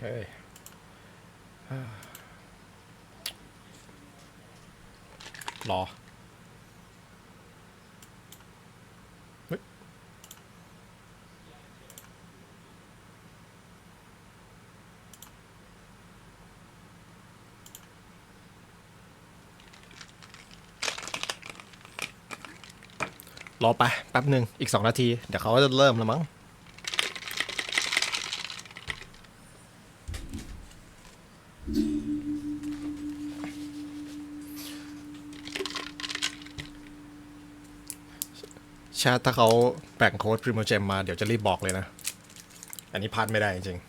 เฮ้ยรอรอไปแป๊บหนึ่งอีก2 นาทีเดี๋ยวเขาก็จะเริ่มแล้วมั้งชาถ้าเขาแบ่งโค้ด Primogem มาเดี๋ยวจะรีบบอกเลยนะอันนี้พลาดไม่ได้จริง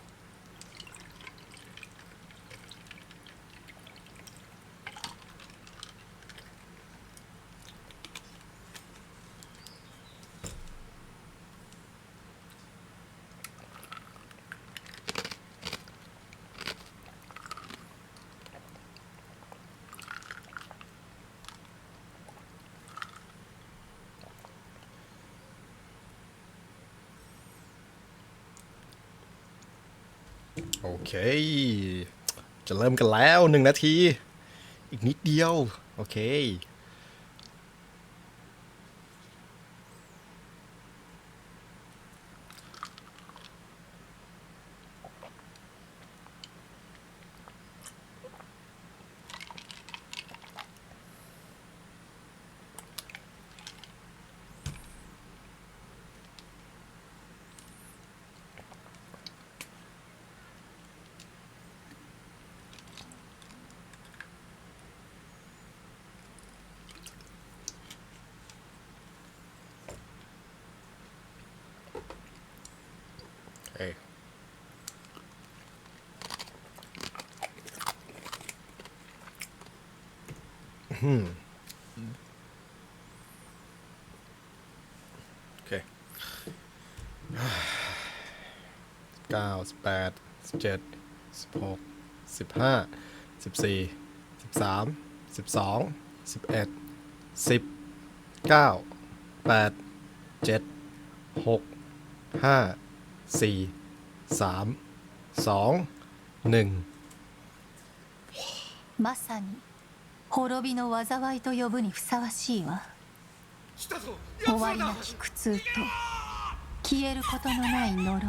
โอเคจะเริ่มกันแล้ว1 นาทีอีกนิดเดียวโอเคโอเค9 18 17 16 15 14 13 12 11 10 9 8 7 6 5 4 3 2 1まさに滅びの災いと呼ぶにふさわしいわ。終わりなき苦痛と消えることのない呪い。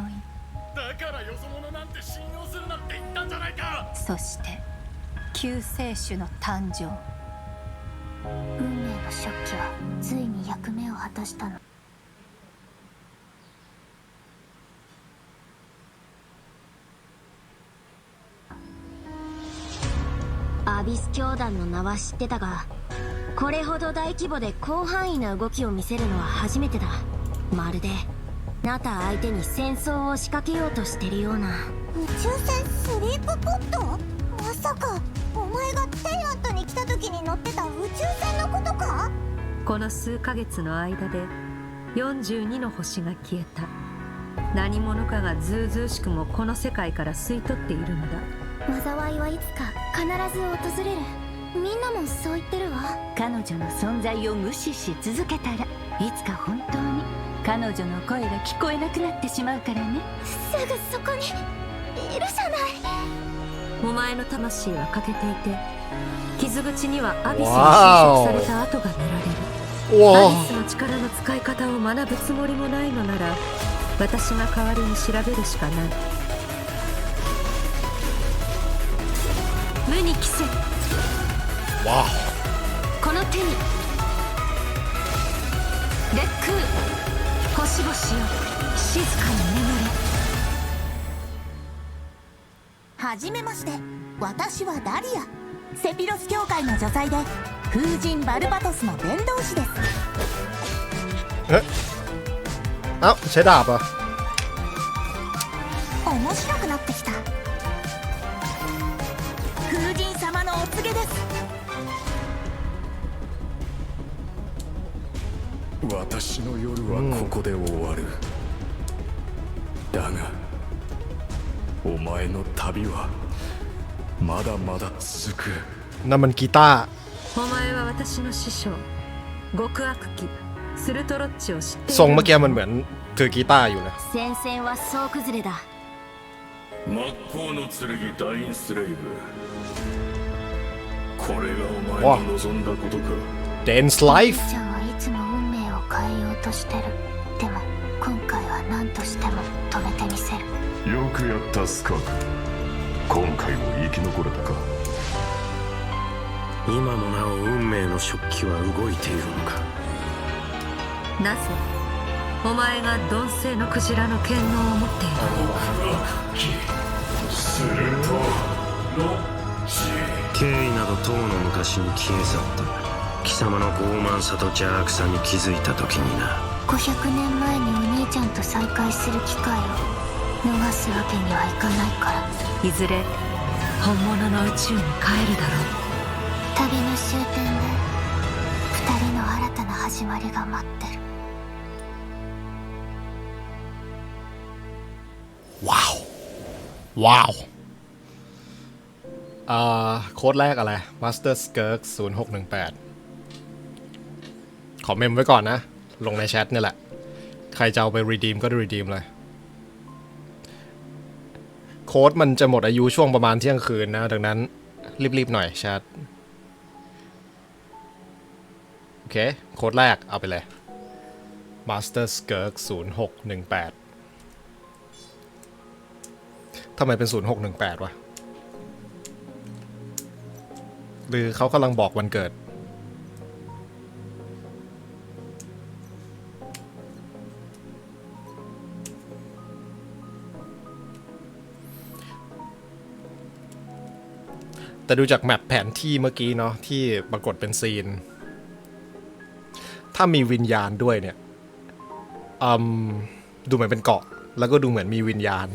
だからよそ者なんて信用するなって言ったんじゃないか。そして救世主の誕生。運命の食器はついに役目を果たしたの。アビス教団の名は知ってたが、これほど大規模で広範囲な動きを見せるのは初めてだ。まるでナタ相手に戦争を仕掛けようとしてるような。宇宙船スリープポット？まさかお前がテイラントに来た時に乗ってた宇宙船のことか？この数ヶ月の間で42の星が消えた。何者かがずうずうしくもこの世界から吸い取っているのだ。災いはいつか必ず訪れる。みんなもそう言ってるわ。彼女の存在を無視し続けたらいつか本当に彼女の声が聞こえなくなってしまうからね。すぐそこにいるじゃない。お前の魂は欠けていて、傷口にはアビスに侵食された跡が見られる。アビスの力の使い方を学ぶつもりもないのなら、私が代わりに調べるしかない。無に着せ。ว้าวこの手に烈空星々よ静かに眠れ。はじめまして、私はダリア、セピロス教会の女祭で風神バルバトスの伝道師です。เอ้าใช้ดาบอ่ะ面白くなってきた。風神様のお告げです。私の夜はここで終わる。だがお前の旅はまだまだ続く。นั่นมันกีตาร์お前は私の師匠極悪鬼スルトロッチを知っている。ทรงเมื่อกี้มันเหมือนถือกีตาร์อยู่นะ戦線は総崩れだ。真っ向の剣ダインスレイブこれがお前の望んだことか Dainsleif ちゃんはいつも運命を変えようとしてる。でも今回は何としても止めてみせる。よくやったスカーク今回も生き残れたか今もなお運命の食器は動いているのかなぜお前が鈍性のクジラの権能を持っているするとロッチ経緯などとうの昔に消え去った貴様の傲慢さと邪悪さに気づいた時にな500年前にお兄ちゃんと再会する機会を逃すわけにはいかないから。いずれ本物の宇宙に帰るだろう旅の終点で2人の新たな始まりが待ってる。ว้าวโค้ดแรกอะไร Master Skirk 0618 ขอเมมไว้ก่อนนะลงในแชทนี่แหละใครจะเอาไป redeem ก็ redeem เลยโค้ดมันจะหมดอายุช่วงประมาณเที่ยงคืนนะดังนั้นรีบๆหน่อยแชทโอเคโค้ดแรกเอาไปเลย Master Skirk 0618ทำไมเป็น 0618 วะหรือเขากำลังบอกวันเกิดแต่ดูจากแมปแผนที่เมื่อกี้เนาะที่ปรากฏเป็นซีนถ้ามีวิญญาณด้วยเนี่ยดูเหมือนเป็นเกาะแล้วก็ดูเหมือนมีวิญญาณ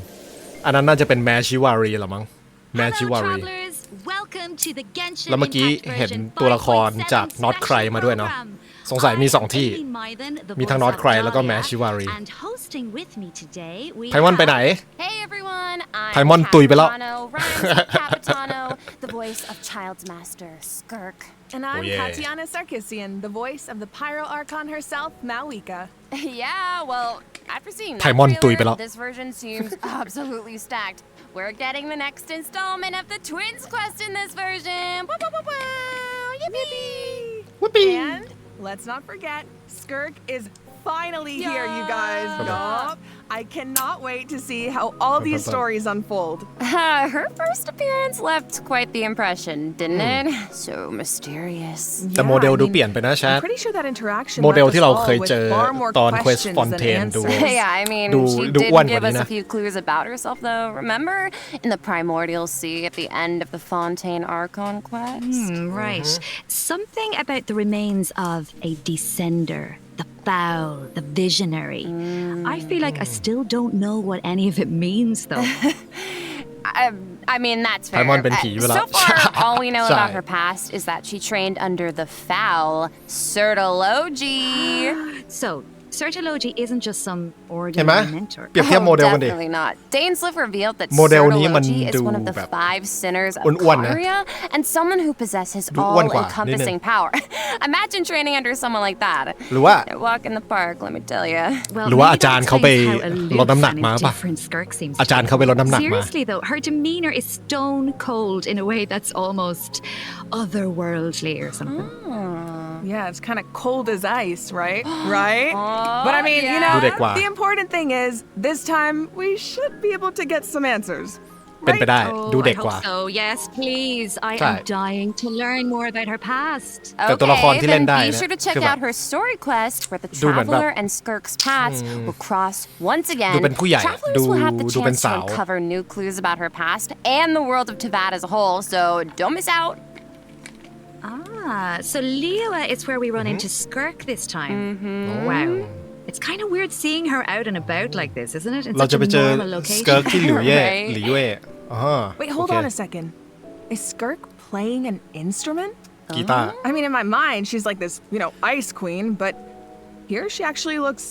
อันนั้นน่าจะเป็นแมชิวารีหรอมั้งแมชิวารีแล้วเมื่อกี้เห็นตัวละครจากนอตไครมาด้วยเนาะสงสัยมี2ที่มีทั้งนอตไครแล้วก็แมชิวารีไพมอนไปไหนไพมอนตุยไปแล้ว the voice of Child's Master Skirk And I'm Katiana Sarkissian, the voice of the Pyro Archon herself, Malika. Yeah, well, after seeing that trailer, this version seems absolutely stacked. We're getting the next installment of the Twins quest in this version. Yippee! Yippee! And let's not forget, Skirk is finally here, you guys. Yup. I cannot wait to see how all these stories unfold. Her first appearance left quite the impression, didn't it? So mysterious. แต่โมเดลดูเปลี่ยนไปนะแชท I'm pretty sure that interaction โมเดลที่เราเคย left us เจ all อ with far more ตอน Quest questions than Fontaine ดู answers. Yeah, I mean, she did give us a few clues about herself, though. Remember in the primordial sea at the end of the Fontaine Archon quest? Right. Something about the remains of a descender. The foul, the visionary. I feel like I still don't know what any of it means, though. I mean, that's fair. So far, all we know about her past is that she trained under the foul Sertology. So, Sertology isn't just some ordinary mentor. Definitely not. Dainsleif revealed that Sertology is one of the 5 sinners of Karia and someone who possesses all-encompassing power. Imagine training under someone like that. Walk in the park, let me tell you. หรือว่าอาจารย์เขาไปลดน้ำหนักมาป่ะอาจารย์เขาไปลดน้ำหนักมา Seriously though, her demeanor is stone cold in a way that's almost otherworldly or something. Yeah, it's kind of cold as ice, right? Right? But I mean, you know, the important thing is, this time we should be able to get some answers. เป็นไปได้ดูเด็กกว่า So yes, please. I am dying to learn more about her past. แต่ตัวละครที่เล่นได้ Be sure to check out her story quest where the Traveler and Skirk's paths will cross once again. ดูเป็นผู้ใหญ่ Travelers will have the chance to uncover new clues about her past and the world of Teyvat as a whole, so don't miss out. So Liyue is where we run into Skirk this time. Wow. It's kind of weird seeing her out and about like this, isn't it? In such a normal location. Skirk ที่หลิวเย่ Wait, hold on a second. Is Skirk playing an instrument? กีตาร์ I mean, in my mind, she's like this, you know, ice queen, but here she actually looks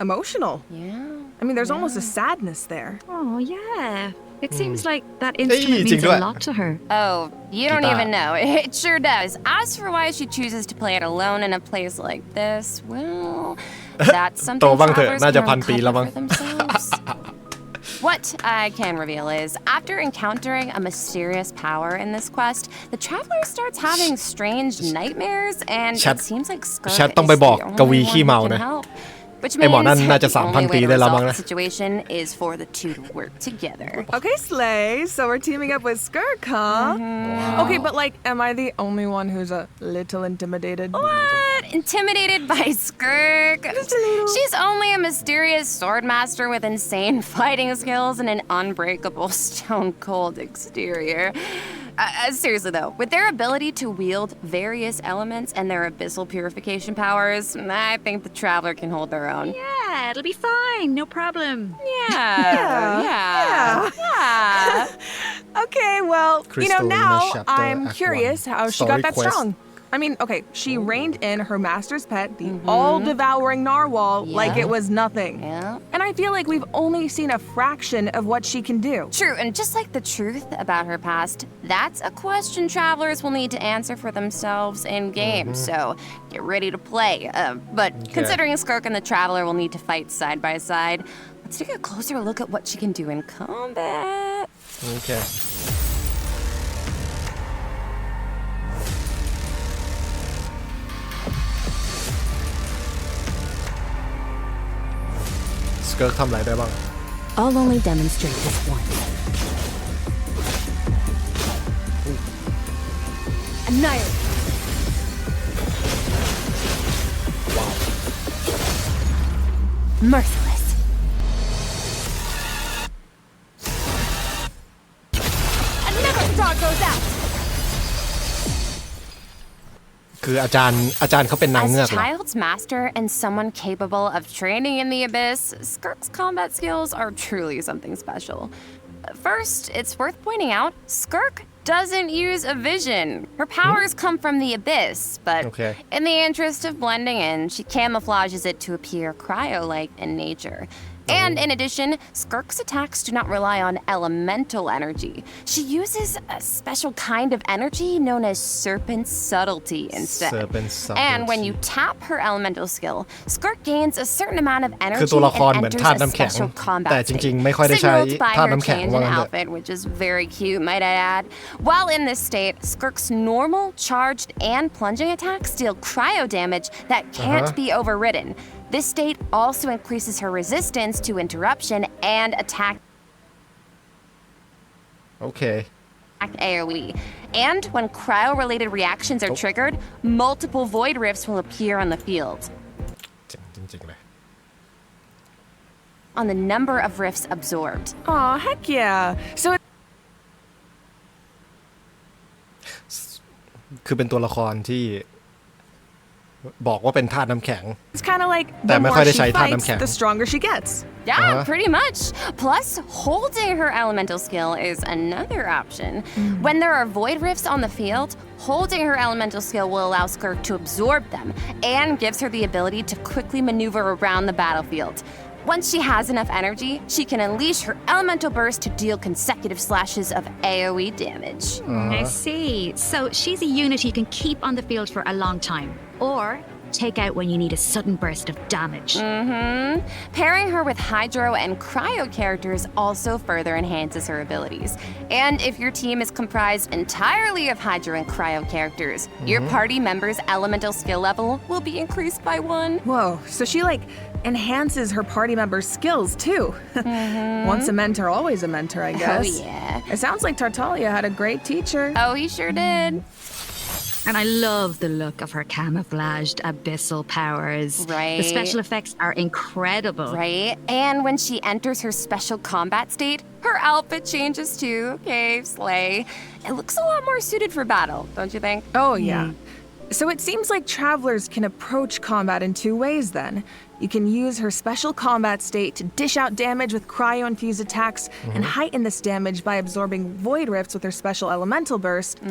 emotional. Yeah. I mean, there's almost a sadness there. Oh, yeah. It seems like that instrument means a lot to her. Oh, you don't even know. It sure does. As for why she chooses to play it alone in a place like this, well, that's something travelers can uncover for themselves. What I can reveal is, after encountering a mysterious power in this quest, the traveler starts having strange nightmares, and it seems like Skirk is the only one who can help. Which means the only way to resolve the situation is for the two to work together. Okay, Slay, so we're teaming up with Skirk, huh? Wow. Okay, but like, am I the only one who's a little intimidated? What? Intimidated by Skirk? She's only a mysterious swordmaster with insane fighting skills and an unbreakable stone-cold exterior. Seriously though, with their ability to wield various elements and their abyssal purification powers, I think the Traveler can hold their own. Yeah, it'll be fine, no problem. Yeah. Okay, well, Crystal now chapter, I'm Act curious 1. how she Story got that quest. strong. I mean, okay, she reined in her master's pet, the all-devouring narwhal, like it was nothing. Yeah. And I feel like we've only seen a fraction of what she can do. True, and just like the truth about her past, that's a question travelers will need to answer for themselves in game, so get ready to play. But considering Skirk and the Traveler will need to fight side by side, let's take a closer look at what she can do in combat. Okay. Skirk ทำอะไรได้บ้าง I'll only demonstrate this once. Annihilate. Wow. Merciless. Another star goes out. คืออาจารย์เขาเป็นนางเงือก As เหรอ child's master and someone capable of training in the abyss, Skirk's combat skills are truly something special. First, it's worth pointing out, Skirk doesn't use a vision. Her powers come from the abyss, but in the interest of blending in, she camouflages it to appear cryo-like in nature. And in addition, Skirk's attacks do not rely on elemental energy. She uses a special kind of energy known as serpent subtlety instead. And when you tap her elemental skill, Skirk gains a certain amount of energy คือตัวละคร and เหมือน enters ธาตุ a น้ำแข็ง special combat แต่จริง ๆ ไม่ค่อยได้ state, ใช้ signaled by ธาตุ her น้ำแข็ง change ว่า in งั้นเถอะ outfit, which is very cute, might I add. While in this state, Skirk's normal, charged, and plunging attacks deal cryo damage that can't be overridden. This state also increases her resistance to interruption and attack AoE. And when cryo-related reactions are triggered, multiple void rifts will appear on the field. จริงๆเลย On the number of rifts absorbed. Aw, heck yeah. So คือเป็นตัวละครที่บอกว่าเป็นธาตุน้ำแข็ง it's kind of like แต่ the ไม่ more ค่อยได้ she ใช้ธาตุ fights, น้ำแข็ง the stronger she gets. Yeah, pretty much. Plus, holding her elemental skill is another option. When there are void rifts on the field, holding her elemental skill will allow Skirk to absorb them and gives her the ability to quickly maneuver around the battlefield. Once she has enough energy, she can unleash her elemental burst to deal consecutive slashes of AoE damage. I see. So she's a unit you can keep on the field for a long time, or take out when you need a sudden burst of damage. Pairing her with Hydro and Cryo characters also further enhances her abilities. And if your team is comprised entirely of Hydro and Cryo characters, your party member's elemental skill level will be increased by 1. Whoa, so she enhances her party members' skills too. Once a mentor, always a mentor, I guess. Oh yeah. It sounds like Tartaglia had a great teacher. Oh, he sure did. And I love the look of her camouflaged abyssal powers. Right. The special effects are incredible. Right. And when she enters her special combat state, her outfit changes too. Okay, slay. It looks a lot more suited for battle, don't you think? Oh, yeah. So it seems like travelers can approach combat in 2 ways then. You can use her special combat state to dish out damage with cryo-infused attacks and heighten this damage by absorbing void rifts with her special elemental burst.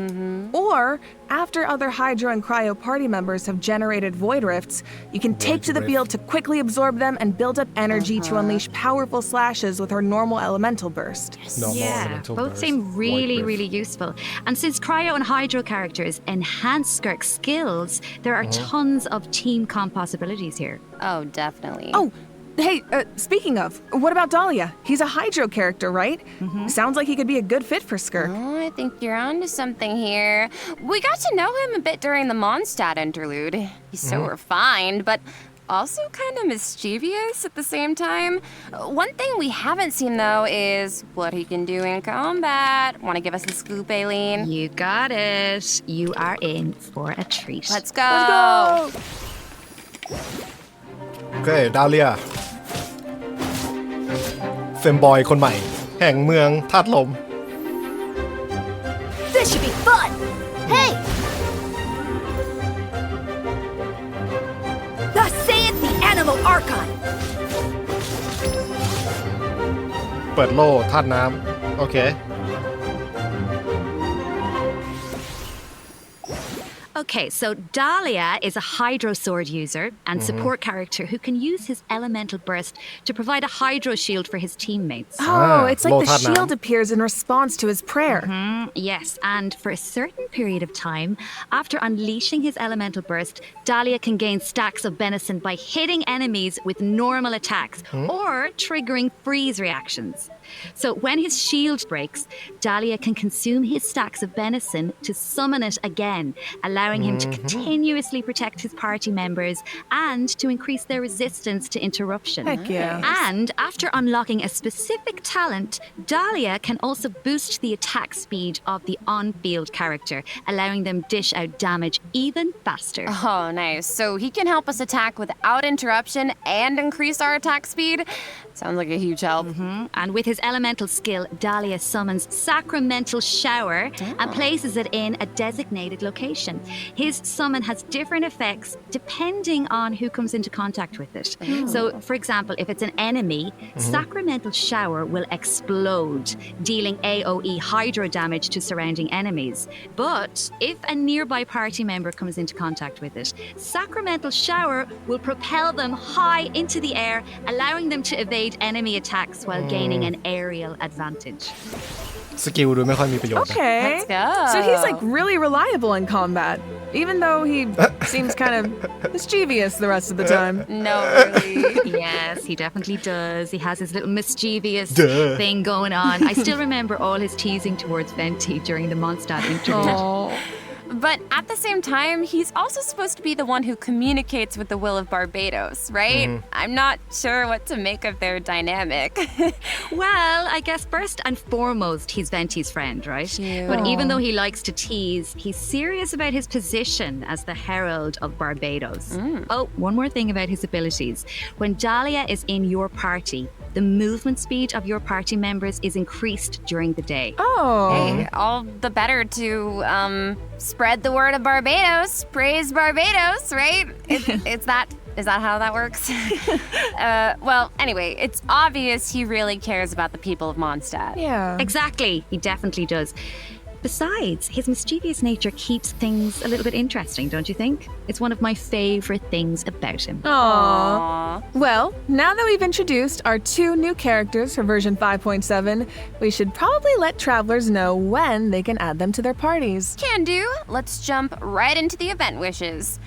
Or, after other Hydro and Cryo party members have generated void rifts, you can take to the field to quickly absorb them and build up energy to unleash powerful slashes with her normal elemental burst. Both seem really useful. And since Cryo and Hydro characters enhance Skirk's skills, there are tons of team comp possibilities here. Oh, definitely. Oh, Hey, speaking of, what about Dahlia? He's a Hydro character, right? Sounds like he could be a good fit for Skirk. Oh, I think you're onto something here. We got to know him a bit during the Mondstadt interlude. He's so refined, but also kind of mischievous at the same time. One thing we haven't seen, though, is what he can do in combat. Want to give us a scoop, Aileen? You got it. You are in for a treat. Let's go! โอเคดาวเลียเฟมบอยคนใหม่แห่งเมืองธาตุลม This should be fun! Hey! Thus saith the Animal Archon! เปิดโล่ธาตุน้ำโอเค Okay, so Dahlia is a Hydro Sword user and support character who can use his elemental burst to provide a Hydro shield for his teammates. Oh, it's like the shield appears in response to his prayer. Yes, and for a certain period of time, after unleashing his elemental burst, Dahlia can gain stacks of benison by hitting enemies with normal attacks or triggering freeze reactions. So when his shield breaks, Dahlia can consume his stacks of benison to summon it again, allowing him to continuously protect his party members and to increase their resistance to interruption. Heck yeah. And after unlocking a specific talent, Dahlia can also boost the attack speed of the on-field character, allowing them dish out damage even faster. Oh, nice. So he can help us attack without interruption and increase our attack speed? Sounds like a huge help. And with his elemental skill, Dahlia summons Sacramental Shower and places it in a designated location. His summon has different effects depending on who comes into contact with it. So, for example, if it's an enemy, Sacramental Shower will explode, dealing AoE hydro damage to surrounding enemies. But if a nearby party member comes into contact with it, Sacramental Shower will propel them high into the air, allowing them to evade enemy attacks while gaining an aerial advantage. สกิลดูไม่ค่อยมีประโยชน์นะ Okay. Let's go. So he's like really reliable in combat, even though he seems kind of mischievous the rest of the time. No, really. Yes, he definitely does. He has his little mischievous thing going on. I still remember all his teasing towards Venti during the Mondstadt interlude. But at the same time, he's also supposed to be the one who communicates with the will of Barbados, right? I'm not sure what to make of their dynamic. Well, I guess first and foremost, he's Venti's friend, right? But even though he likes to tease, he's serious about his position as the herald of Barbados. Oh, one more thing about his abilities. When Dahlia is in your party, the movement speed of your party members is increased during the day. Oh. Hey, all the better to spread the word of Barbados. Praise Barbados, right? Is that how that works? Well, anyway, it's obvious he really cares about the people of Mondstadt. Yeah. Exactly, he definitely does. Besides, his mischievous nature keeps things a little bit interesting, don't you think? It's one of my favorite things about him. Aww. Well, now that we've introduced our two new characters for version 5.7, we should probably let travelers know when they can add them to their parties. Can do. Let's jump right into the event wishes.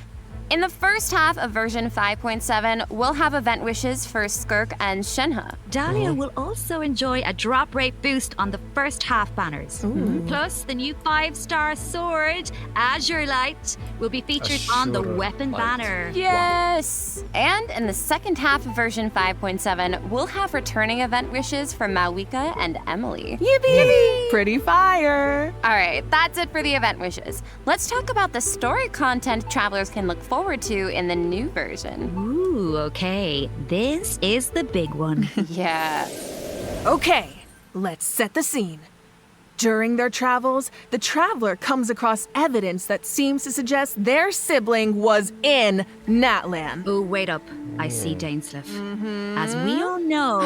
In the first half of version 5.7, we'll have event wishes for Skirk and Shenhe. Dahlia will also enjoy a drop rate boost on the first half banners. Plus, the new 5-star sword, Azure Light, will be featured on the weapon banner. Yes! And in the second half of version 5.7, we'll have returning event wishes for Malwika and Emily. Yippee! Pretty fire! Alright, that's it for the event wishes. Let's talk about the story content travelers can look forward to in the new version. Ooh, okay. This is the big one. Yeah. Okay, let's set the scene. During their travels, the traveler comes across evidence that seems to suggest their sibling was in Natlan. Oh, wait up. I see Dainsleif. As we all know,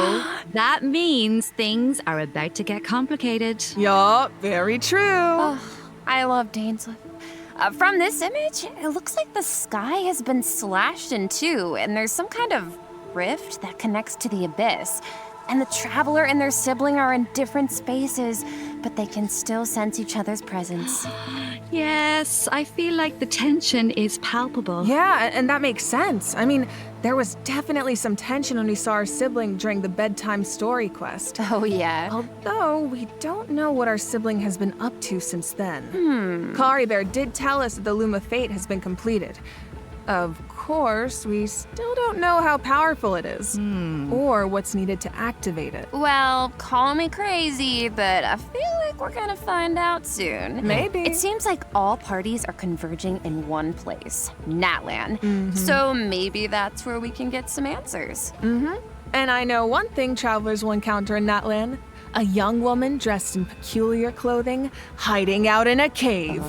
that means things are about to get complicated. Yup, very true. Oh, I love Dainsleif. From this image, it looks like the sky has been slashed in two, and there's some kind of rift that connects to the abyss. And the traveler and their sibling are in different spaces, but they can still sense each other's presence. Yes, I feel like the tension is palpable. Yeah, and that makes sense. I mean, there was definitely some tension when we saw our sibling during the bedtime story quest. Oh, yeah. Although, we don't know what our sibling has been up to since then. Kari Bear did tell us that the Loom of Fate has been completed. Of course, we still don't know how powerful it is, or what's needed to activate it. Well, call me crazy, but I feel like we're gonna find out soon. Maybe. It seems like all parties are converging in one place, Natlan. So maybe that's where we can get some answers. And I know one thing travelers will encounter in Natlan. A young woman dressed in peculiar clothing, hiding out in a cave.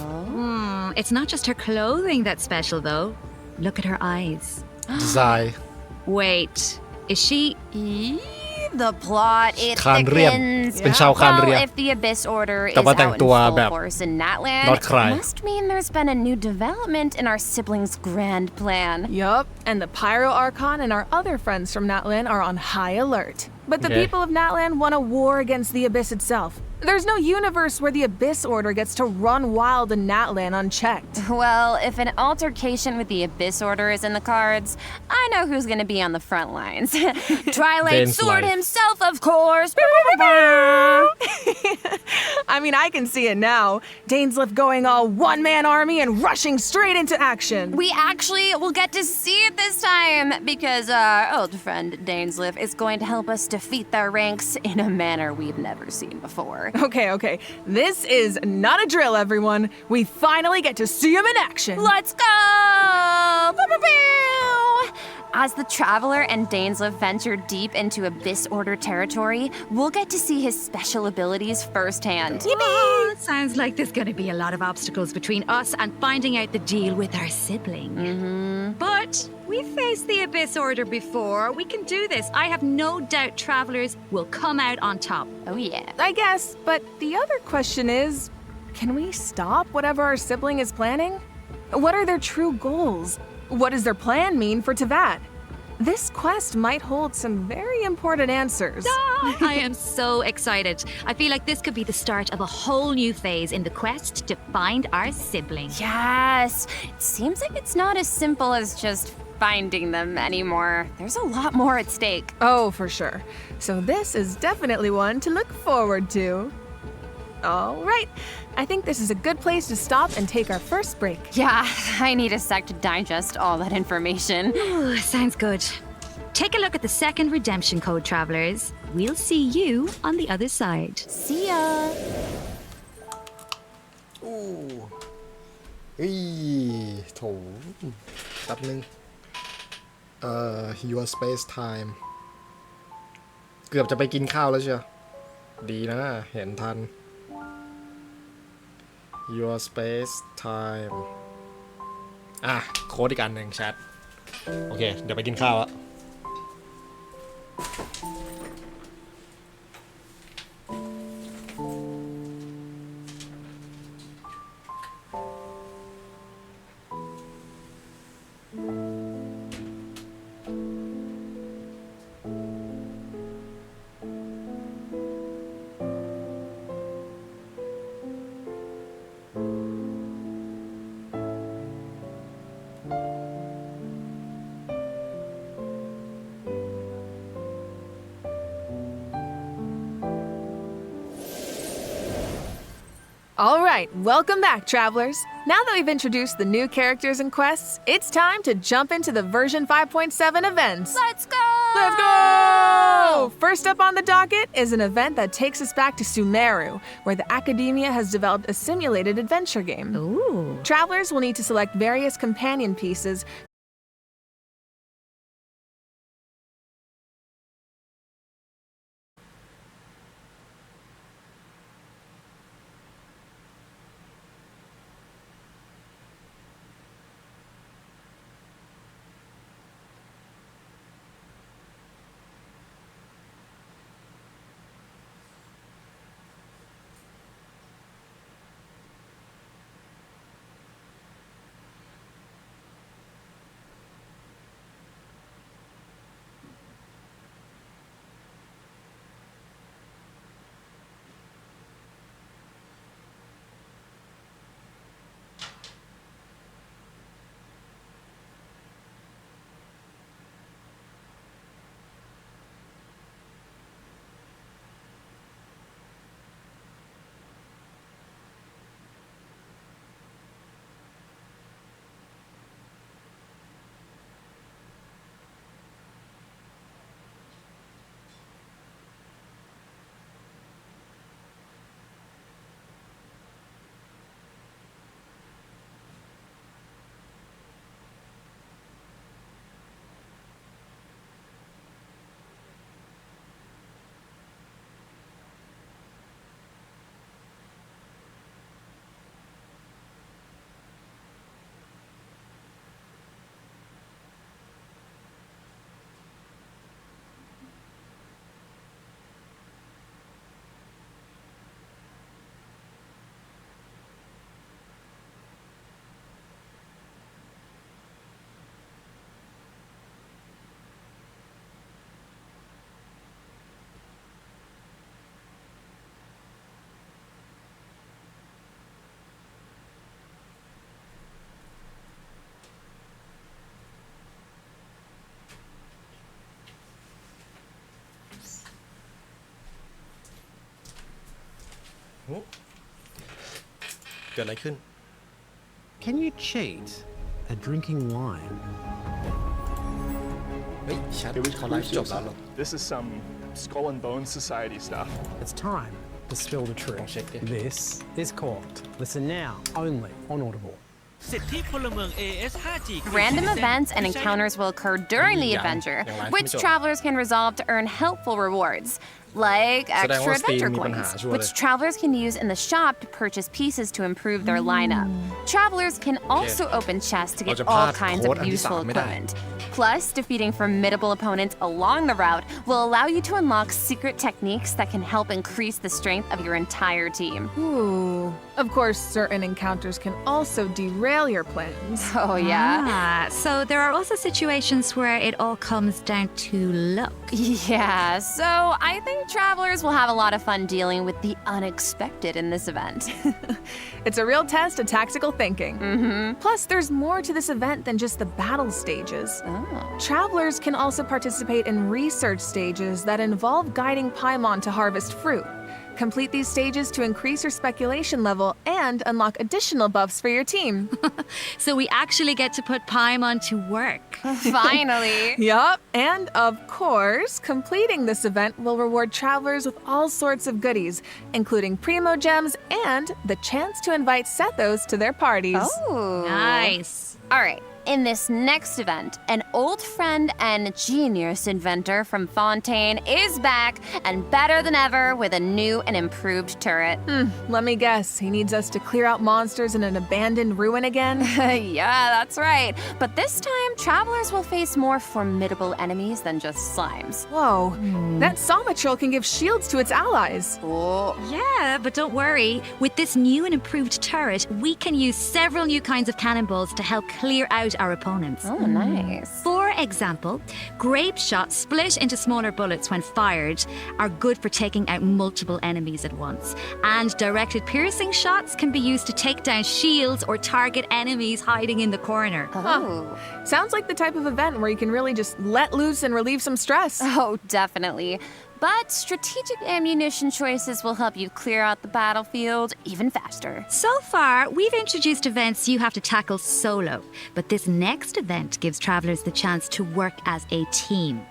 It's not just her clothing that's special, though. Look at her eyes. Zai Wait, is she... The plot, it คานเรียบ thickens. เป็นชาวคานเรียบ Well, if the Abyss Order is แต่ว่า out แต่ง in ตัว full แบบ force in Natlan, nodkrai it must mean there's been a new development in our siblings' grand plan. Yup, and the Pyro Archon and our other friends from Natlan are on high alert. But the Okay. people of Natlan want a war against the Abyss itself. There's no universe where the Abyss Order gets to run wild in Natlan unchecked. Well, if an altercation with the Abyss Order is in the cards, I know who's gonna be on the front lines. Twilight Sword Dainsleif. himself, of course. I mean, I can see it now. Dainsleif going all one-man army and rushing straight into action. We actually will get to see it this time because our old friend Dainsleif is going to help us defeat their ranks in a manner we've never seen before. Okay. This is not a drill, everyone. We finally get to see him in action. Let's go! Pew, pew, pew! As the Traveler and Dainsleif venture deep into Abyss Order territory, we'll get to see his special abilities firsthand. Oh, sounds like there's going to be a lot of obstacles between us and finding out the deal with our sibling. But we've faced the Abyss Order before. We can do this. I have no doubt travelers will come out on top. Oh yeah. I guess, but the other question is, can we stop whatever our sibling is planning? What are their true goals? What does their plan mean for Teyvat? This quest might hold some very important answers. I am so excited. I feel like this could be the start of a whole new phase in the quest to find our sibling. Yes. It seems like it's not as simple as just finding them anymore. There's a lot more at stake. Oh, for sure. So this is definitely one to look forward to. All right. I think this is a good place to stop and take our first break. Yeah, I need a sec to digest all that information. Ooh, sounds good. Take a look at the second redemption code, travelers. We'll see you on the other side. See ya. โถแป๊บนึงYourSpaceTime เกือบจะไปกินข้าวแล้วเชียวดีนะเห็นทัน YourSpaceTime โค้ดอีกอันหนึ่งแชทโอเคเดี๋ยวไปกินข้าวอะ All right, welcome back, travelers. Now that we've introduced the new characters and quests, it's time to jump into the version 5.7 events. Let's go! Let's go! First up on the docket is an event that takes us back to Sumeru, where the Academia has developed a simulated adventure game. Ooh. Travelers will need to select various companion pieces เกิดอะไรขึ้น Can you cheat at drinking wine? เฮ้ยชัดเขาไลฟ์จบแล้วเหรอ This is some Skull and Bones Society stuff. It's time to spill the truth. This is called Listen Now only on Audible. Random events and encounters will occur during the adventure, which travelers can resolve to earn helpful rewards, like extra adventure coins, which travelers can use in the shop to purchase pieces to improve their lineup. Travelers can also open chests to get all kinds of useful equipment. Plus, defeating formidable opponents along the route will allow you to unlock secret techniques that can help increase the strength of your entire team. Ooh. Of course, certain encounters can also derail your plans. Oh, yeah? So there are also situations where it all comes down to luck. Yeah, so I think travelers will have a lot of fun dealing with the unexpected in this event. It's a real test of tactical thinking. Plus, there's more to this event than just the battle stages. Travelers can also participate in research stages that involve guiding Paimon to harvest fruit. Complete these stages to increase your speculation level and unlock additional buffs for your team. So we actually get to put Paimon to work. Finally. Yup, and of course, completing this event will reward travelers with all sorts of goodies, including Primogems and the chance to invite Sethos to their parties. Oh. Nice. All right. In this next event, an old friend and genius inventor from Fontaine is back and better than ever with a new and improved turret. Let me guess, he needs us to clear out monsters in an abandoned ruin again? Yeah, that's right. But this time, travelers will face more formidable enemies than just slimes. Whoa, that Somatrol can give shields to its allies. Oh. Yeah, but don't worry. With this new and improved turret, we can use several new kinds of cannonballs to help clear out our opponents. Oh, nice. For example, grape shots split into smaller bullets when fired are good for taking out multiple enemies at once. And directed piercing shots can be used to take down shields or target enemies hiding in the corner. Oh. Sounds like the type of event where you can really just let loose and relieve some stress. Oh, definitely. But strategic ammunition choices will help you clear out the battlefield even faster. So far, we've introduced events you have to tackle solo, but this next event gives travelers the chance to work as a team.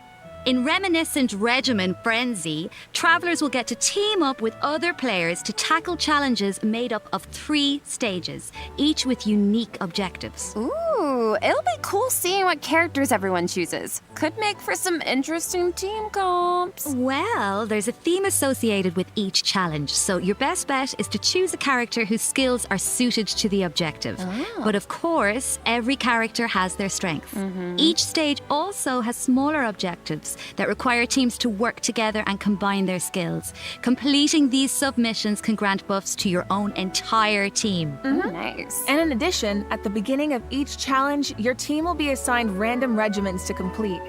In Reminiscent Regimen Frenzy, travelers will get to team up with other players to tackle challenges made up of 3 stages, each with unique objectives. Ooh, it'll be cool seeing what characters everyone chooses. Could make for some interesting team comps. Well, there's a theme associated with each challenge, so your best bet is to choose a character whose skills are suited to the objective. But of course, every character has their strength. Each stage also has smaller objectives that require teams to work together and combine their skills. Completing these submissions can grant buffs to your own entire team. Nice. And in addition, at the beginning of each challenge, your team will be assigned random regiments to complete.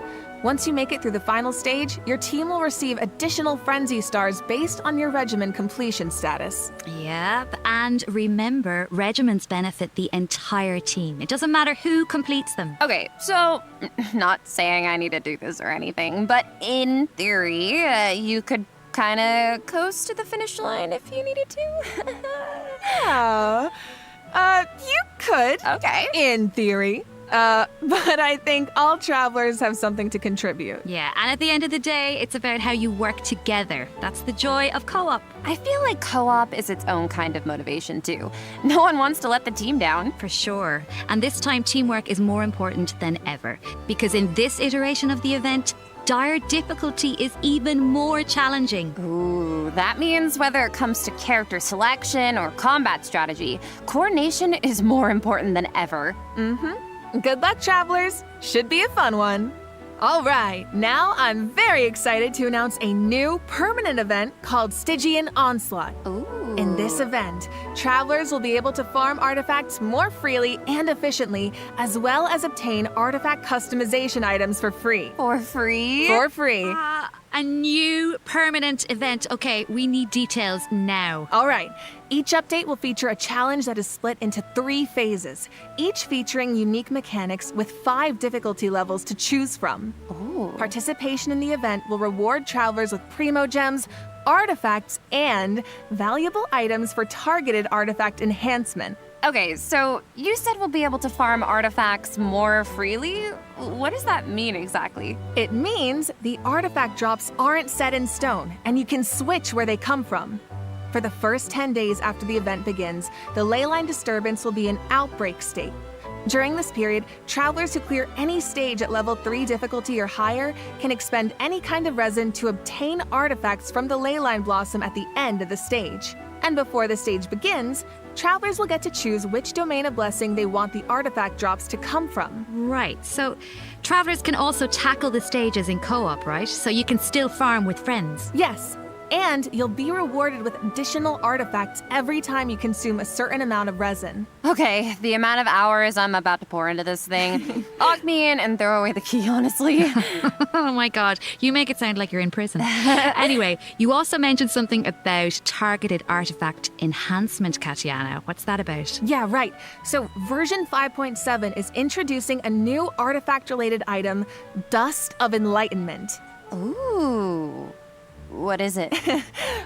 Once you make it through the final stage, your team will receive additional frenzy stars based on your regimen completion status. Yep, and remember, regiments benefit the entire team. It doesn't matter who completes them. Okay, so not saying I need to do this or anything, but in theory, you could kind of coast to the finish line if you needed to. You could. Okay. In theory. But I think all travelers have something to contribute. Yeah, and at the end of the day, it's about how you work together. That's the joy of co-op. I feel like co-op is its own kind of motivation too. No one wants to let the team down. For sure. And this time, teamwork is more important than ever. Because in this iteration of the event, dire difficulty is even more challenging. Ooh, that means whether it comes to character selection or combat strategy, coordination is more important than ever. Good luck, travelers. Should be a fun one. All right, now I'm very excited to announce a new permanent event called Stygian Onslaught. Ooh. In this event, travelers will be able to farm artifacts more freely and efficiently, as well as obtain artifact customization items for free. For free? For free. A new permanent event. Okay, we need details now. All right. Each update will feature a challenge that is split into 3 phases, each featuring unique mechanics with 5 difficulty levels to choose from. Ooh. Participation in the event will reward travelers with Primogems, artifacts, and valuable items for targeted artifact enhancement. Okay, so you said we'll be able to farm artifacts more freely? What does that mean exactly? It means the artifact drops aren't set in stone, and you can switch where they come from. For the first 10 days after the event begins, the leyline disturbance will be in outbreak state. During this period, travelers who clear any stage at level 3 difficulty or higher can expend any kind of resin to obtain artifacts from the leyline blossom at the end of the stage. And before the stage begins, travelers will get to choose which domain of blessing they want the artifact drops to come from. Right, so travelers can also tackle the stages in co-op, right? So you can still farm with friends. Yes, and you'll be rewarded with additional artifacts every time you consume a certain amount of resin. Okay, the amount of hours I'm about to pour into this thing. Lock me in and throw away the key, honestly. Oh my god, you make it sound like you're in prison. Anyway, you also mentioned something about targeted artifact enhancement, Katiana. What's that about? Yeah, right. So version 5.7 is introducing a new artifact-related item, Dust of Enlightenment. Ooh. What is it?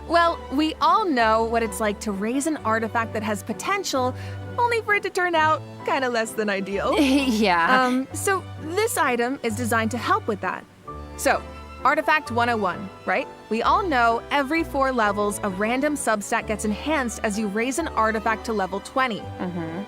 Well, we all know what it's like to raise an artifact that has potential, only for it to turn out kind of less than ideal. Yeah. So this item is designed to help with that. So, Artifact 101, right? We all know every 4 levels, a random substat gets enhanced as you raise an artifact to level 20.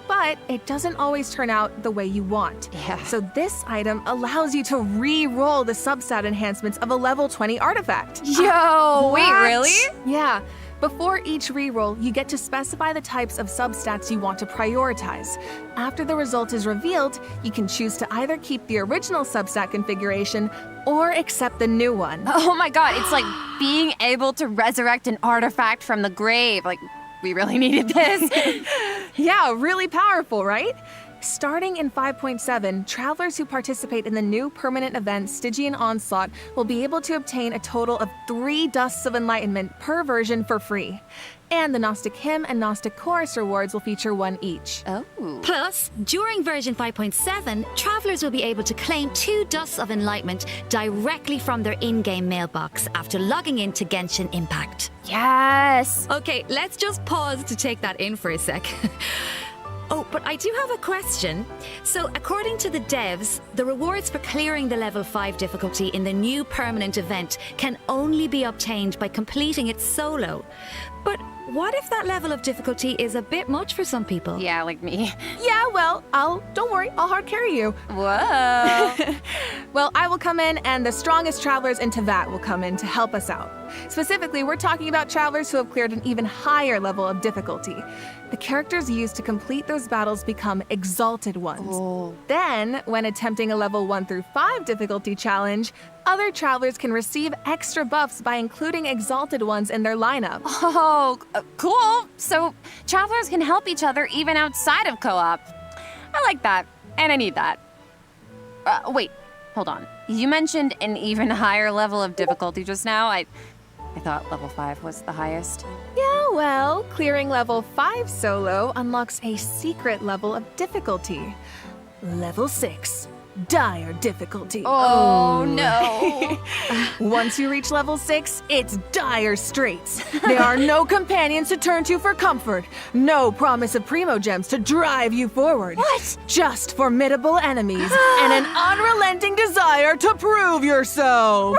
But it doesn't always turn out the way you want. Yeah. So this item allows you to re-roll the substat enhancements of a level 20 artifact. Yo, wait, really? Yeah. Before each reroll, you get to specify the types of substats you want to prioritize. After the result is revealed, you can choose to either keep the original substat configuration or accept the new one. Oh my god, it's like being able to resurrect an artifact from the grave. Like, we really needed this. Yeah, really powerful, right? Starting in 5.7, travelers who participate in the new permanent event Stygian Onslaught will be able to obtain a total of 3 Dusts of Enlightenment per version for free. And the Gnostic Hymn and Gnostic Chorus rewards will feature 1 each. Oh. Plus, during version 5.7, travelers will be able to claim 2 Dusts of Enlightenment directly from their in-game mailbox after logging into Genshin Impact. Yes! Okay, let's just pause to take that in for a sec. Oh, but I do have a question. So, according to the devs, the rewards for clearing the level 5 difficulty in the new permanent event can only be obtained by completing it solo. But what if that level of difficulty is a bit much for some people? Yeah, like me. Yeah, well, don't worry, I'll hard carry you. Whoa. Well, I will come in, and the strongest travelers in Tevat will come in to help us out. Specifically, we're talking about travelers who have cleared an even higher level of difficulty. The characters used to complete those battles become exalted ones. Oh. Then, when attempting a level 1 through 5 difficulty challenge, other travelers can receive extra buffs by including exalted ones in their lineup. Oh, cool. So travelers can help each other even outside of co-op. I like that, and I need that. Wait, hold on. You mentioned an even higher level of difficulty just now. I thought level 5 was the highest. Yeah, well, clearing level 5 solo unlocks a secret level of difficulty. Level 6. Dire difficulty. Oh, no. Once you reach level 6, it's dire straits. There are no companions to turn to for comfort. No promise of Primogems to drive you forward. What? Just formidable enemies and an unrelenting desire to prove yourself.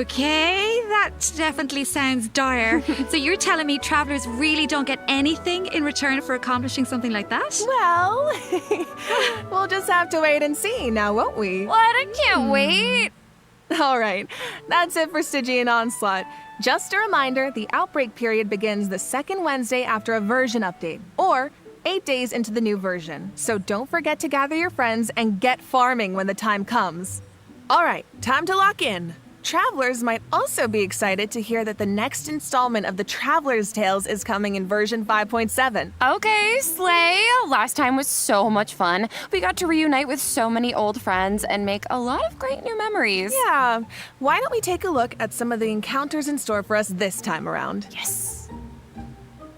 Okay, that definitely sounds dire. So you're telling me travelers really don't get anything in return for accomplishing something like that? Well, we'll just have to wait and see now, won't we? What? I can't wait. All right, that's it for Stygian Onslaught. Just a reminder, the outbreak period begins the second Wednesday after a version update, or 8 days into the new version. So don't forget to gather your friends and get farming when the time comes. All right, time to lock in. Travelers might also be excited to hear that the next installment of the Traveler's Tales is coming in version 5.7. Okay, slay. Last time was so much fun. We got to reunite with so many old friends and make a lot of great new memories. Yeah, why don't we take a look at some of the encounters in store for us this time around? Yes.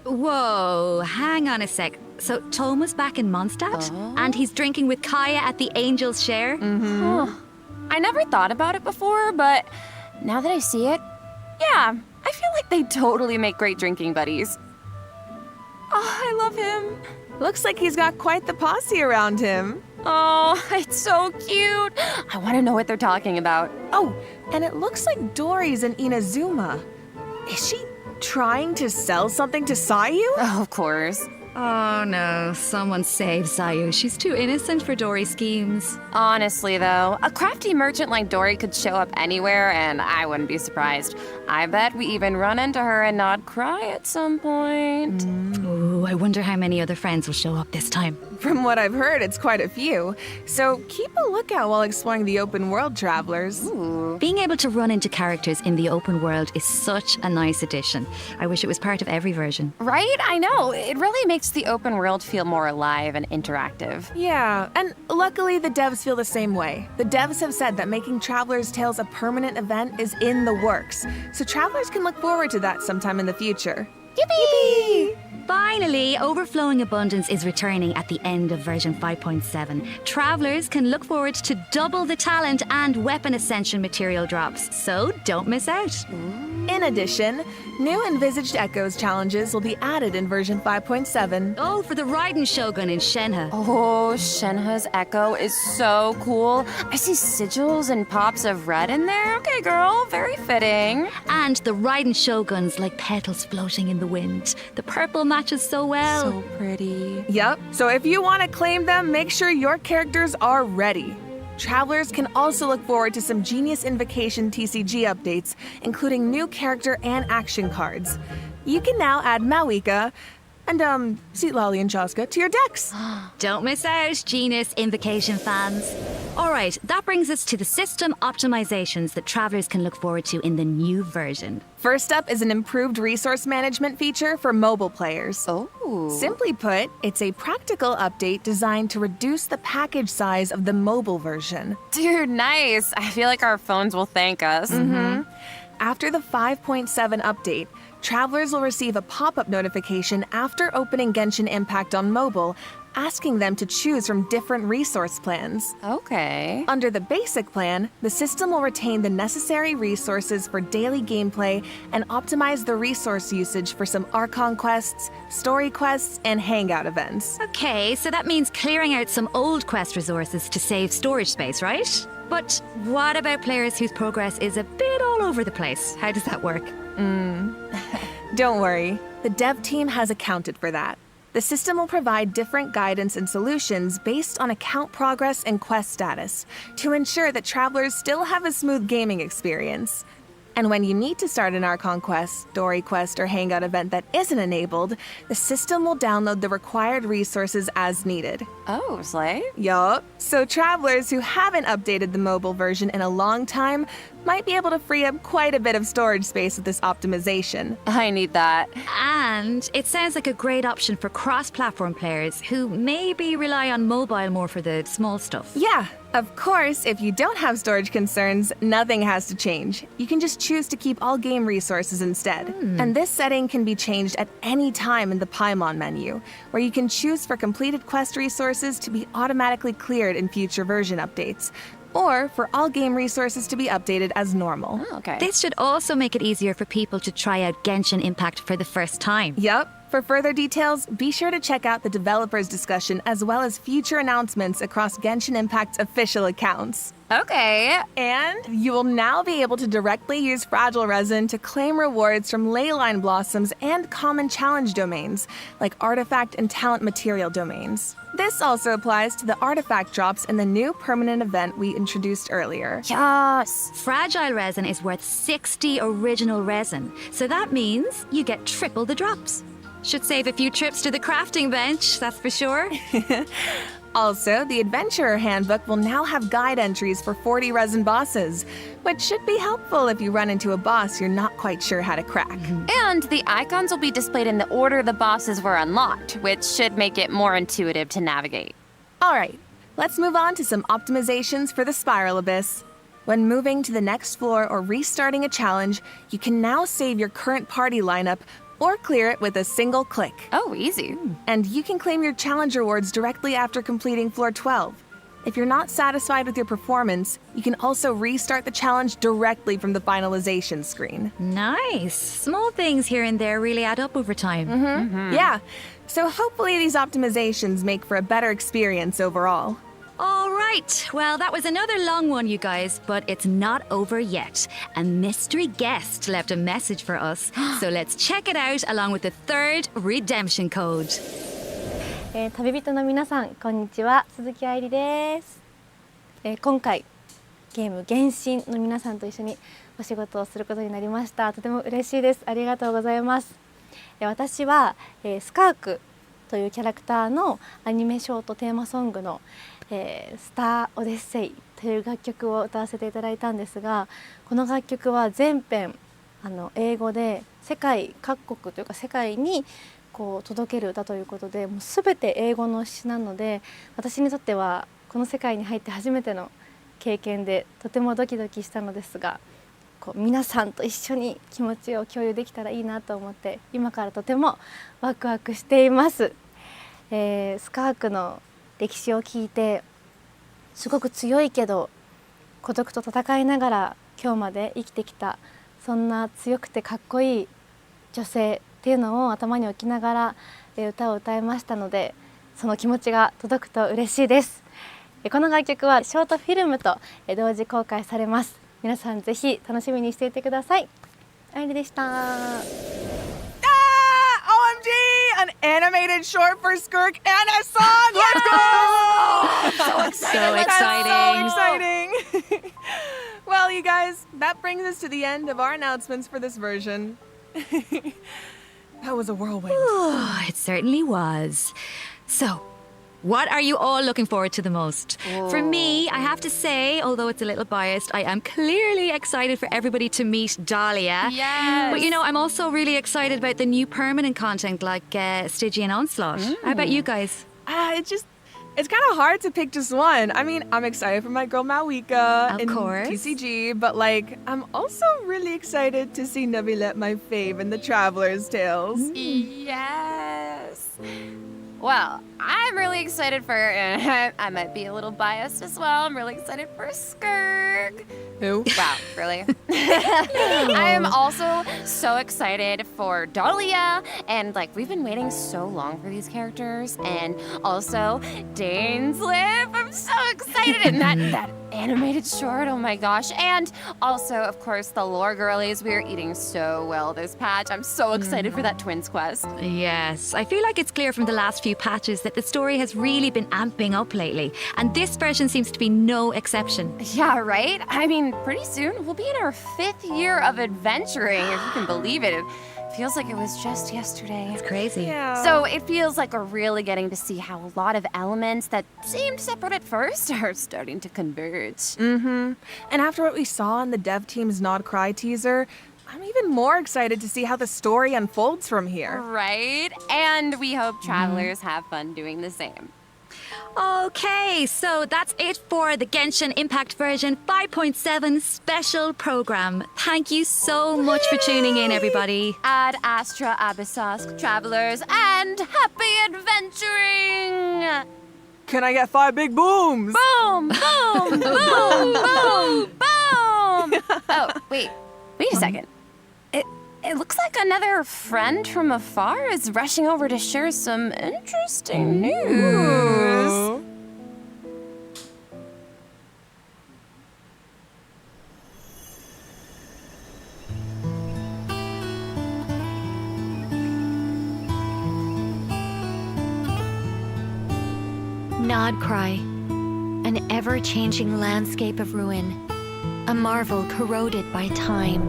Whoa, hang on a sec. So Toma's back in Mondstadt, and he's drinking with Kaya at the Angel's Share? Huh. I never thought about it before, but now that I see it, yeah, I feel like they totally make great drinking buddies. Oh, I love him. Looks like he's got quite the posse around him. Oh, it's so cute. I want to know what they're talking about. Oh, and it looks like Dory's in Inazuma. Is she trying to sell something to Sayu? Oh, of course. Oh no, someone save Sayu. She's too innocent for Dory's schemes. Honestly, though, a crafty merchant like Dory could show up anywhere, and I wouldn't be surprised. I bet we even run into her and nodkrai at some point. Ooh, I wonder how many other friends will show up this time. From what I've heard, it's quite a few. So keep a lookout while exploring the open world, travelers. Ooh. Being able to run into characters in the open world is such a nice addition. I wish it was part of every version. Right? I know. It really makes the open world feel more alive and interactive. Yeah, and luckily the devs feel the same way. The devs have said that making Traveler's Tales a permanent event is in the works, so travelers can look forward to that sometime in the future. Yippee! Finally, Overflowing Abundance is returning at the end of version 5.7. Travelers can look forward to double the talent and weapon ascension material drops, so don't miss out. In addition, new Envisaged Echoes challenges will be added in version 5.7. Oh, for the Raiden Shogun in Shenhe. Oh, Shenhe's echo is so cool. I see sigils and pops of red in there. Okay, girl, very fitting. And the Raiden Shoguns like petals floating in the wind. The purple matches so well. So pretty. Yep, so if you want to claim them, make sure your characters are ready. Travelers can also look forward to some Genius Invocation TCG updates, including new character and action cards. You can now add Mawika and, Seat Lolly and Chaska to your decks. Don't miss out, Genius Invocation fans. All right, that brings us to the system optimizations that travelers can look forward to in the new version. First up is an improved resource management feature for mobile players. Oh. Simply put, it's a practical update designed to reduce the package size of the mobile version. Dude, nice. I feel like our phones will thank us. After the 5.7 update, travelers will receive a pop-up notification after opening Genshin Impact on mobile, asking them to choose from different resource plans. Okay. Under the basic plan, the system will retain the necessary resources for daily gameplay and optimize the resource usage for some Archon quests, story quests, and hangout events. Okay, so that means clearing out some old quest resources to save storage space, right? But what about players whose progress is a bit all over the place? How does that work? Don't worry, the dev team has accounted for that. The system will provide different guidance and solutions based on account progress and quest status to ensure that travelers still have a smooth gaming experience. And when you need to start an Archon quest, story quest, or hangout event that isn't enabled, the system will download the required resources as needed. Oh, slay. Yup. So travelers who haven't updated the mobile version in a long time might be able to free up quite a bit of storage space with this optimization. I need that. And it sounds like a great option for cross-platform players who maybe rely on mobile more for the small stuff. Yeah, of course, if you don't have storage concerns, nothing has to change. You can just choose to keep all game resources instead. And this setting can be changed at any time in the Paimon menu, where you can choose for completed quest resources to be automatically cleared in future version updates, or for all game resources to be updated as normal. Oh, okay. This should also make it easier for people to try out Genshin Impact for the first time. Yup. For further details, be sure to check out the developers' discussion as well as future announcements across Genshin Impact's official accounts. Okay. And you will now be able to directly use Fragile Resin to claim rewards from Leyline Blossoms and common challenge domains, like artifact and talent material domains. This also applies to the artifact drops in the new permanent event we introduced earlier. Yes. Fragile Resin is worth 60 original resin, so that means you get triple the drops. Should save a few trips to the crafting bench, that's for sure. Also, the Adventurer Handbook will now have guide entries for 40 resin bosses, which should be helpful if you run into a boss you're not quite sure how to crack. And the icons will be displayed in the order the bosses were unlocked, which should make it more intuitive to navigate. All right, let's move on to some optimizations for the Spiralabyss. When moving to the next floor or restarting a challenge, you can now save your current party lineup or clear it with a single click. Oh, easy. And you can claim your challenge rewards directly after completing floor 12. If you're not satisfied with your performance, you can also restart the challenge directly from the finalization screen. Nice. Small things here and there really add up over time. Yeah, so hopefully these optimizations make for a better experience overall. All right. Well, that was another long one, you guys, but it's not over yet. A mystery guest left a message for us, so let's check it out along with the third redemption code. 旅人の皆さん、こんにちは。鈴木愛理です。今回ゲーム原神の皆さんと一緒にお仕事をすることになりました。とても嬉しいです。ありがとうございます。私はスカークというキャラクターのアニメショートテーマソングのスターオデッセイという楽曲を歌わせていただいたんですが、この楽曲は全編英語で世界各国というか世界にこう届ける歌ということで、もう全て英語の詩なので、私にとってはこの世界に入って初めての経験でとてもドキドキしたのですが、こう皆さんと一緒に気持ちを共有できたらいいなと思って、今からとてもワクワクしています。スカークの歴史を聞いて、すごく強いけど孤独と戦いながら今日まで生きてきた、そんな強くてかっこいい女性っていうのを頭に置きながら歌を歌いましたので、その気持ちが届くと嬉しいです。この楽曲はショートフィルムと同時公開されます。皆さんぜひ楽しみにしていてください。愛理でした。OMG! An animated short for Skirk and a song! Let's go! So exciting! So exciting! Well, you guys, that brings us to the end of our announcements for this version. That was a whirlwind. It certainly was. So, what are you all looking forward to the most? For me, I have to say, although it's a little biased, I am clearly excited for everybody to meet Dahlia. Yes. But you know, I'm also really excited about the new permanent content like Stygian Onslaught. How about you guys? It's kind of hard to pick just one. I mean, I'm excited for my girl Malwika in course. TCG, but I'm also really excited to see Nabilet, my fave, in the Traveler's Tales. Yes. Well, I'm really excited for, I might be a little biased as well, I'm really excited for Skirk. Who? Wow, really? I am also so excited for Dahlia, and we've been waiting so long for these characters, and also Dainsleif, I'm so excited, and that animated short, oh my gosh, and also, of course, the lore girlies, we are eating so well this patch. I'm so excited for that Twins quest. Yes, I feel like it's clear from the last few patches that the story has really been amping up lately, and this version seems to be no exception. Yeah, right? I mean, pretty soon we'll be in our 5th year of adventuring, if you can believe it. It feels like it was just yesterday. It's crazy. Yeah. So it feels like we're really getting to see how a lot of elements that seemed separate at first are starting to converge. Mm-hmm. And after what we saw in the dev team's nodkrai teaser, I'm even more excited to see how the story unfolds from here. Right? And we hope travelers have fun doing the same. Okay, so that's it for the Genshin Impact version 5.7 special program. Thank you so much for tuning in, everybody. Ad Astra Abyssos, travelers, and happy adventuring! Can I get 5 big booms? Boom! Boom! Boom! Boom! Boom! Oh, wait a second. It looks like another friend from afar is rushing over to share some interesting news. Nodkrai, an ever-changing landscape of ruin, a marvel corroded by time.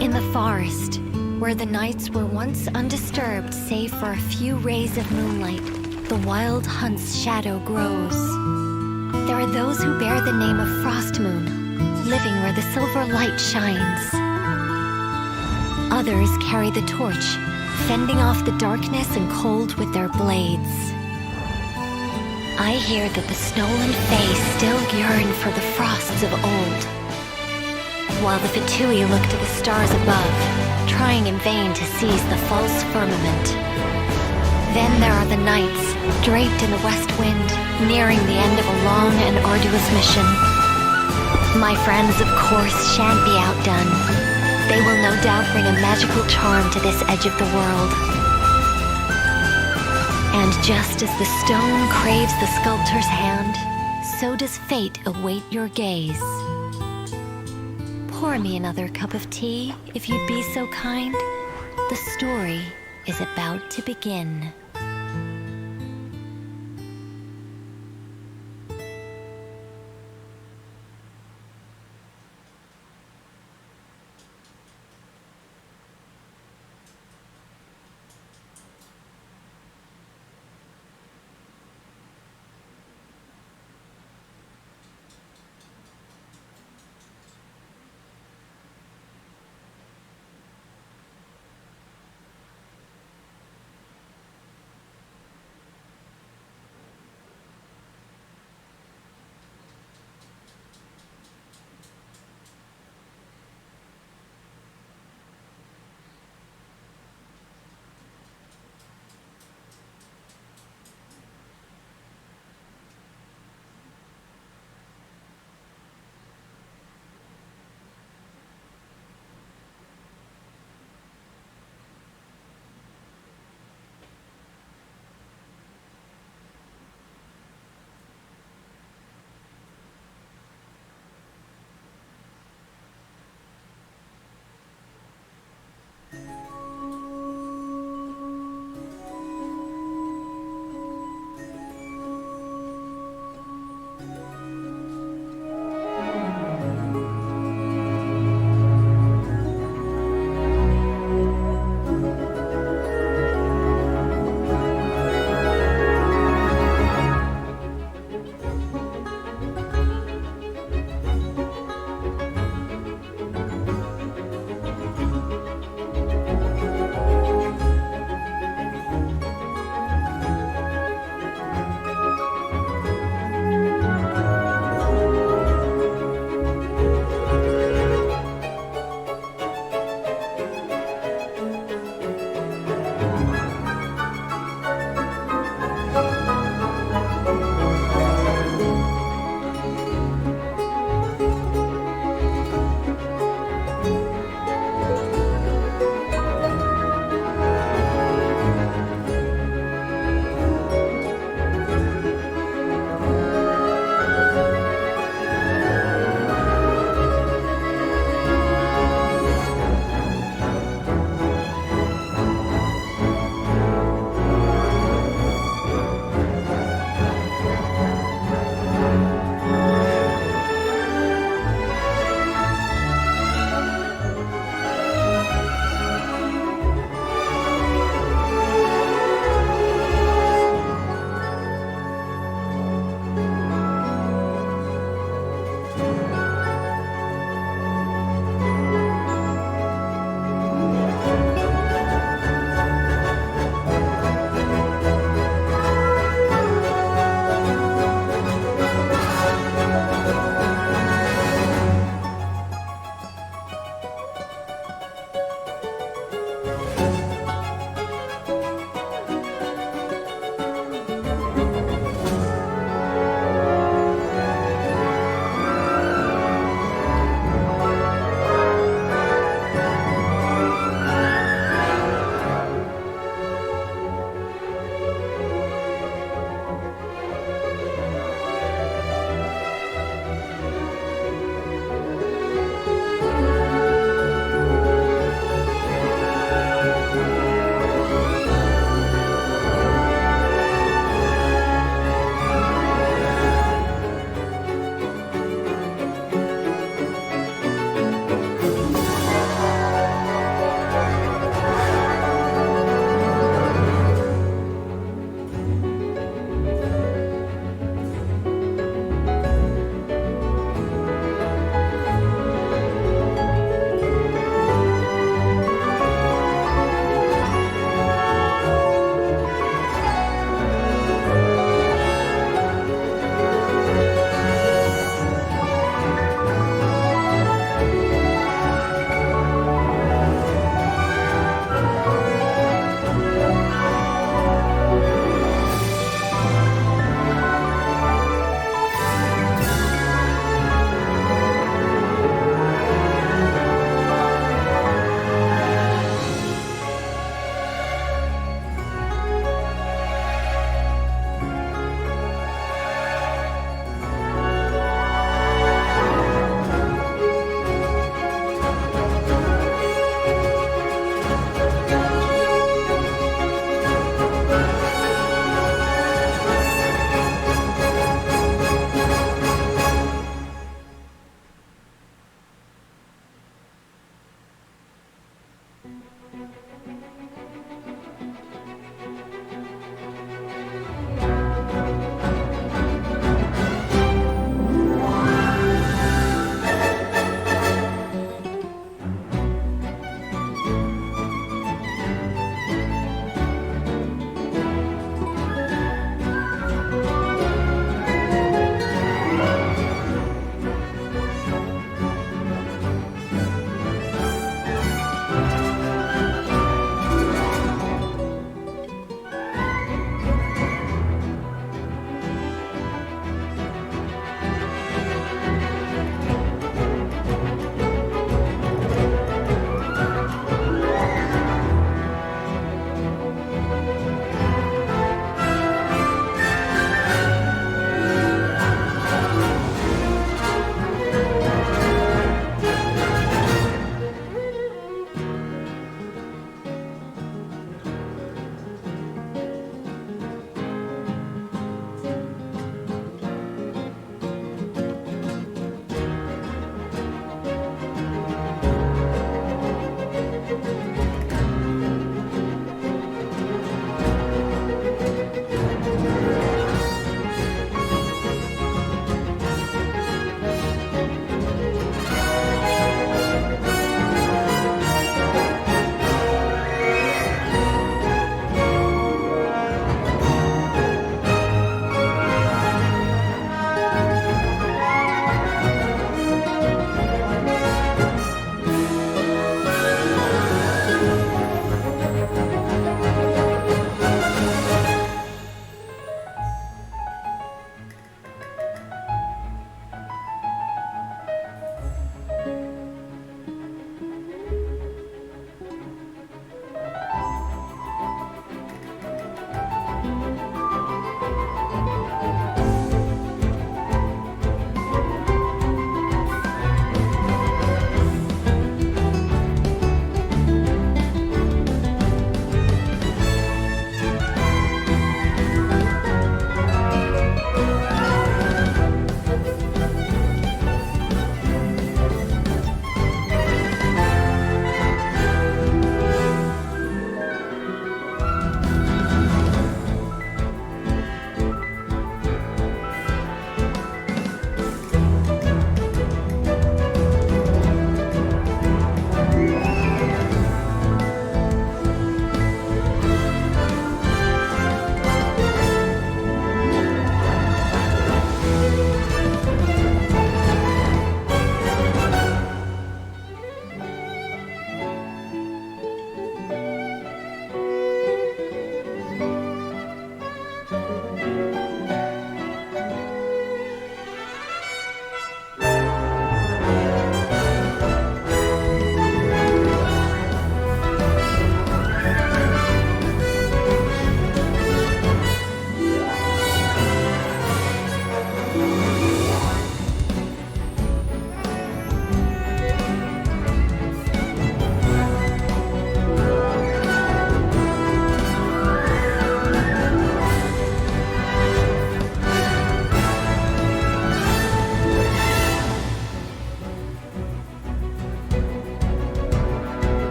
In the forest, where the nights were once undisturbed save for a few rays of moonlight, the wild hunt's shadow grows. There are those who bear the name of Frostmoon, living where the silver light shines. Others carry the torch, fending off the darkness and cold with their blades. I hear that the snow and fae still yearn for the frosts of old, while the Fatui look to the stars above, trying in vain to seize the false firmament. Then there are the nights, draped in the west wind, nearing the end of a long and arduous mission. My friends, of course, shan't be outdone. They will no doubt bring a magical charm to this edge of the world. And just as the stone craves the sculptor's hand, so does fate await your gaze. Pour me another cup of tea, if you'd be so kind. The story is about to begin.